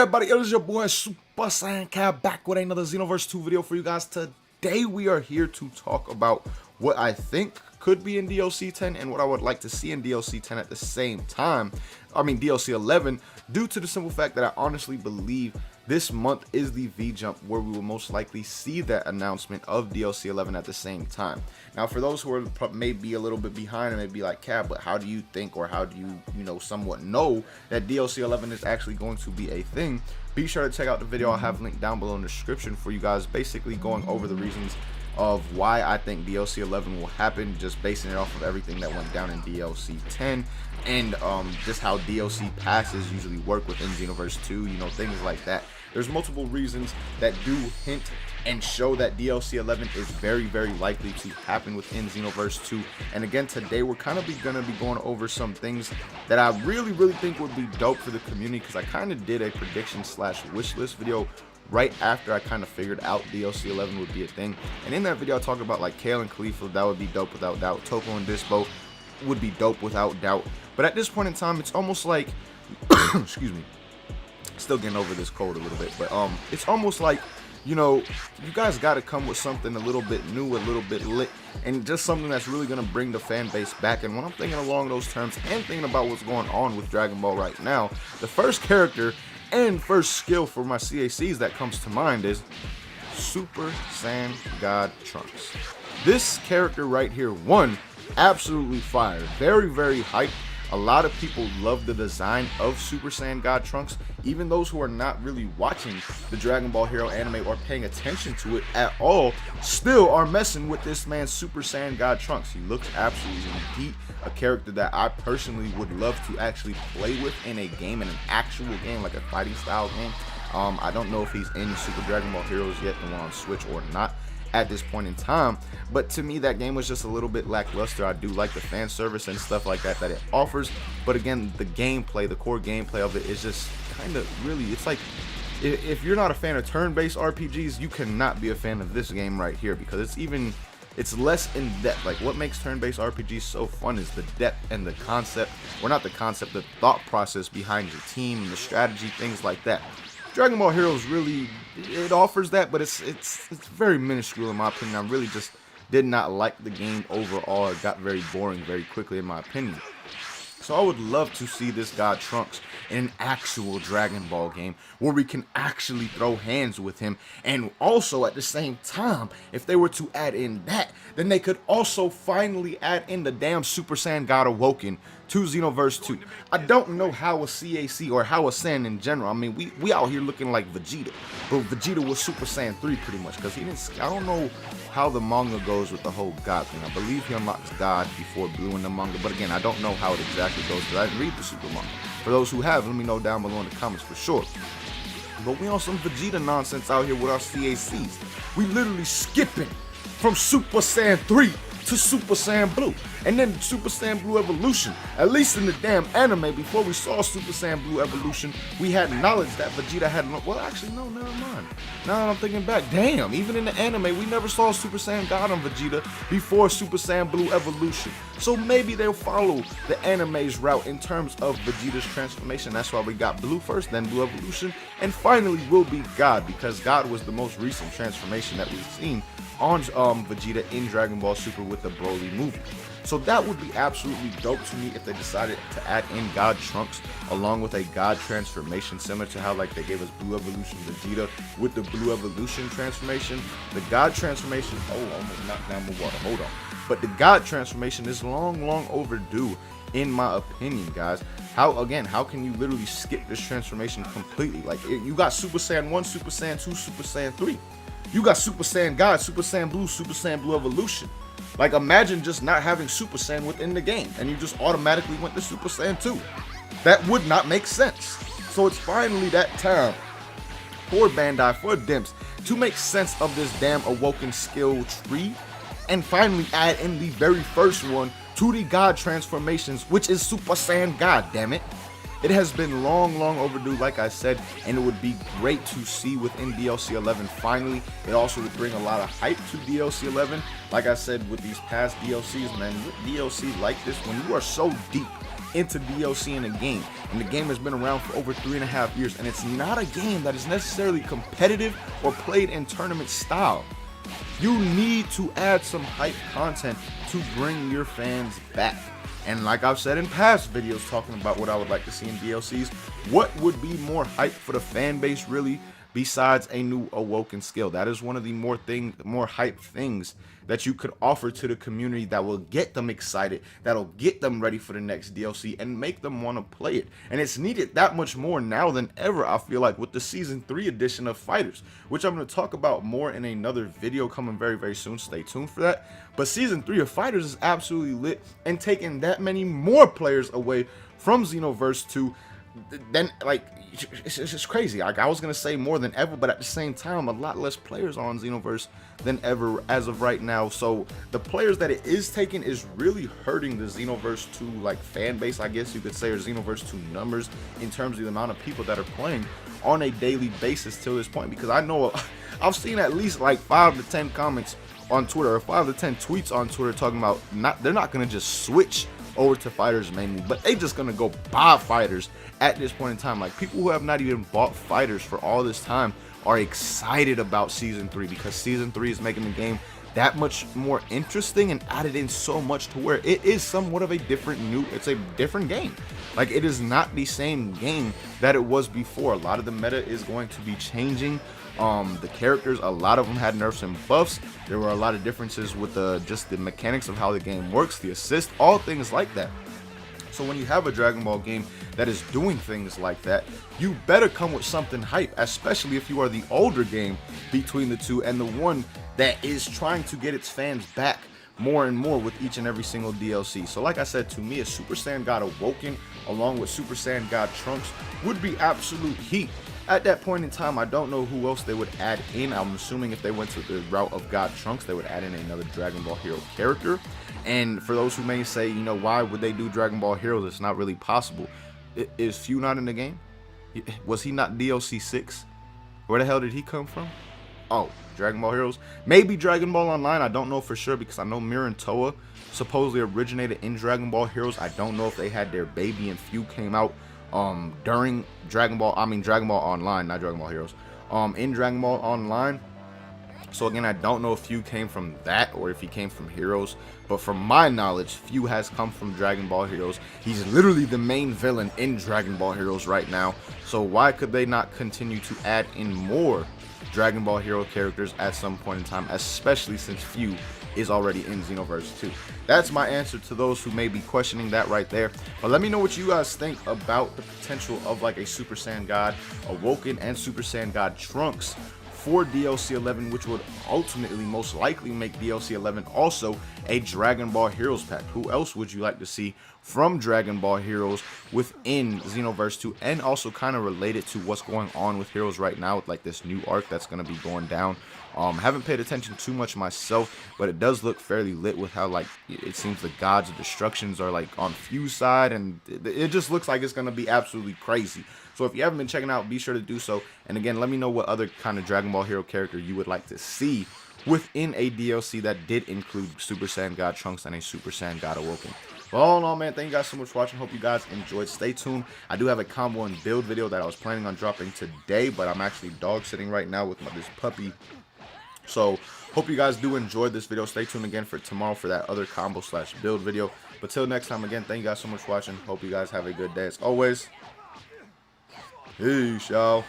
Everybody, it is your boy Super Saiyan Cat back with another Xenoverse 2 video for you guys. Today we are here to talk about what I think could be in DLC 10 and what I would like to see in DLC 10 at the same time. DLC 11, due to the simple fact that I honestly believe this month is the V-Jump where we will most likely see that announcement of DLC 11 at the same time. Now, for those who are maybe a little bit behind and may be like, Cab, but how do you think, or how do you, somewhat know that DLC 11 is actually going to be a thing? Be sure to check out the video I'll have linked down below in the description for you guys, basically going over the reasons of why I think DLC 11 will happen, just basing it off of everything that went down in DLC 10, and just how DLC passes usually work within Xenoverse 2, things like that. There's multiple reasons that do hint and show that DLC 11 is very, very likely to happen within Xenoverse 2. And again, today we're kind of gonna be going over some things that I really think would be dope for the community, because I kind of did a prediction / wish list video right after I kind of figured out DLC 11 would be a thing. And in that video I talked about like Kale and Khalifa, that would be dope without doubt. Topo and Dispo would be dope without doubt. But at this point in time, it's almost like excuse me, still getting over this cold a little bit, but it's almost like, you guys got to come with something a little bit new, a little bit lit, and just something that's really going to bring the fan base back. And when I'm thinking along those terms and thinking about what's going on with Dragon Ball right now, the first character and first skill for my CACs that comes to mind is Super Saiyan God Trunks. This character right here, one, absolutely fire, very hyped. A lot of people love the design of Super Saiyan God Trunks. Even those who are not really watching the Dragon Ball Hero anime or paying attention to it at all still are messing with this man's Super Saiyan God Trunks. He looks absolutely deep, a character that I personally would love to actually play with in a game, in an actual game, like a fighting style game. I don't know if he's in Super Dragon Ball Heroes yet, the one on Switch, or not at this point in time, but to me that game was just a little bit lackluster. I do like the fan service and stuff like that it offers, but again, the gameplay, the core gameplay of it is just kind of really, it's like, if you're not a fan of turn-based RPGs, you cannot be a fan of this game right here, because it's less in depth. Like, what makes turn-based RPGs so fun is the depth and the concept, or not the concept, the thought process behind your team and the strategy, things like that. Dragon Ball Heroes really, it offers that, but it's very minuscule in my opinion. I really just did not like the game overall. It got very boring very quickly in my opinion. So I would love to see this God Trunks in an actual Dragon Ball game where we can actually throw hands with him. And also at the same time, if they were to add in that, then they could also finally add in the damn Super Saiyan God Awoken to Xenoverse 2. I don't know how a CAC or how a Saiyan in general, I mean, we out here looking like Vegeta, but Vegeta was Super Saiyan 3 pretty much, because I don't know how the manga goes with the whole God thing. I believe he unlocks God before Blue in the manga, but again, I don't know how it exactly goes, because I didn't read the Super manga. For those who have, let me know down below in the comments for sure. But we on some Vegeta nonsense out here with our CACs. We literally skipping from Super Saiyan 3 to Super Saiyan Blue, and then Super Saiyan Blue Evolution. At least in the damn anime, before we saw Super Saiyan Blue Evolution, we had knowledge that Vegeta had, well actually no, never mind. Now I'm thinking back, damn, even in the anime, we never saw Super Saiyan God on Vegeta before Super Saiyan Blue Evolution. So maybe they'll follow the anime's route in terms of Vegeta's transformation. That's why we got Blue first, then Blue Evolution, and finally will be God, because God was the most recent transformation that we've seen on Vegeta in Dragon Ball Super with the Broly movie. So that would be absolutely dope to me if they decided to add in God Trunks along with a God transformation, similar to how like they gave us Blue Evolution Vegeta with the Blue Evolution transformation. The God transformation, oh, almost knocked down the water, hold on. But the God transformation is long overdue in my opinion, guys. How can you literally skip this transformation completely? Like, you got Super Saiyan 1, Super Saiyan 2, Super Saiyan 3. You got Super Saiyan God, Super Saiyan Blue Evolution. Like, imagine just not having Super Saiyan within the game, and you just automatically went to Super Saiyan 2. That would not make sense. So it's finally that time for Bandai, for Dimps, to make sense of this damn Awoken skill tree, and finally add in the very first one to the God transformations, which is Super Saiyan God, damn it. It has been long overdue, like I said, and it would be great to see within DLC 11 finally. It also would bring a lot of hype to DLC 11. Like I said, with these past DLCs, man, with DLC like this, when you are so deep into DLC in a game, and the game has been around for over 3.5 years, and it's not a game that is necessarily competitive or played in tournament style. You need to add some hype content to bring your fans back. And like I've said in past videos talking about what I would like to see in DLCs, what would be more hype for the fan base really besides a new Awoken skill? That is one of the more hype things that you could offer to the community that will get them excited, that'll get them ready for the next DLC and make them want to play it. And it's needed that much more now than ever, I feel like, with the Season 3 edition of Fighters, which I'm going to talk about more in another video coming very, very soon. Stay tuned for that. But Season 3 of Fighters is absolutely lit and taking that many more players away from Xenoverse 2. Then, like, it's just crazy. Like, I was gonna say more than ever, but at the same time, a lot less players on Xenoverse than ever as of right now. So the players that it is taking is really hurting the Xenoverse 2 like fan base, I guess you could say, or Xenoverse 2 numbers in terms of the amount of people that are playing on a daily basis till this point. Because I know I've seen at least like 5 to 10 comments on Twitter or 5 to 10 tweets on Twitter talking about they're not gonna just switch over to Fighters mainly, but they just gonna go buy Fighters at this point in time. Like, people who have not even bought Fighters for all this time are excited about Season 3 because Season 3 is making the game that much more interesting and added in so much to where it is somewhat of a it's a different game. Like, it is not the same game that it was before. A lot of the meta is going to be changing. The characters, a lot of them had nerfs and buffs. There were a lot of differences with just the mechanics of how the game works, the assist, all things like that. So when you have a Dragon Ball game that is doing things like that, you better come with something hype, especially if you are the older game between the two and the one that is trying to get its fans back more and more with each and every single DLC. So like I said, to me, a Super Saiyan God Awoken along with Super Saiyan God Trunks would be absolute heat. At that point in time, I don't know who else they would add in. I'm assuming if they went to the route of God Trunks, they would add in another Dragon Ball Hero character. And for those who may say, you know, why would they do Dragon Ball Heroes? It's not really possible. Is Few not in the game? Was he not DLC 6? Where the hell did he come from? Oh, Dragon Ball Heroes. Maybe Dragon Ball Online. I don't know for sure because I know Mir and Toa supposedly originated in Dragon Ball Heroes. I don't know if they had their baby and Few came out during Dragon Ball Online, not Dragon Ball Heroes, in Dragon Ball Online. So again, I don't know if Few came from that or if he came from Heroes, but from my knowledge, Few has come from Dragon Ball Heroes. He's literally the main villain in Dragon Ball Heroes right now. So why could they not continue to add in more Dragon Ball Hero characters at some point in time, especially since Few is already in Xenoverse 2. That's my answer to those who may be questioning that right there. But let me know what you guys think about the potential of like a Super Saiyan God Awoken and Super Saiyan God Trunks for DLC 11, which would ultimately most likely make DLC 11 also a Dragon Ball Heroes pack. Who else would you like to see from Dragon Ball Heroes within Xenoverse 2, and also kind of related to what's going on with Heroes right now with like this new arc that's going to be going down? Haven't paid attention too much myself, but it does look fairly lit with how like it seems the gods of destructions are like on Few's side, and it just looks like it's going to be absolutely crazy. So if you haven't been checking out, be sure to do so. And again, let me know what other kind of Dragon Ball Hero character you would like to see within a DLC that did include Super Saiyan God Trunks and a Super Saiyan God Awoken. Well, all in all, man, thank you guys so much for watching. Hope you guys enjoyed. Stay tuned. I do have a combo and build video that I was planning on dropping today, but I'm actually dog sitting right now with this puppy. So hope you guys do enjoy this video. Stay tuned again for tomorrow for that other combo / build video. But till next time, again, thank you guys so much for watching. Hope you guys have a good day as always. Peace, y'all.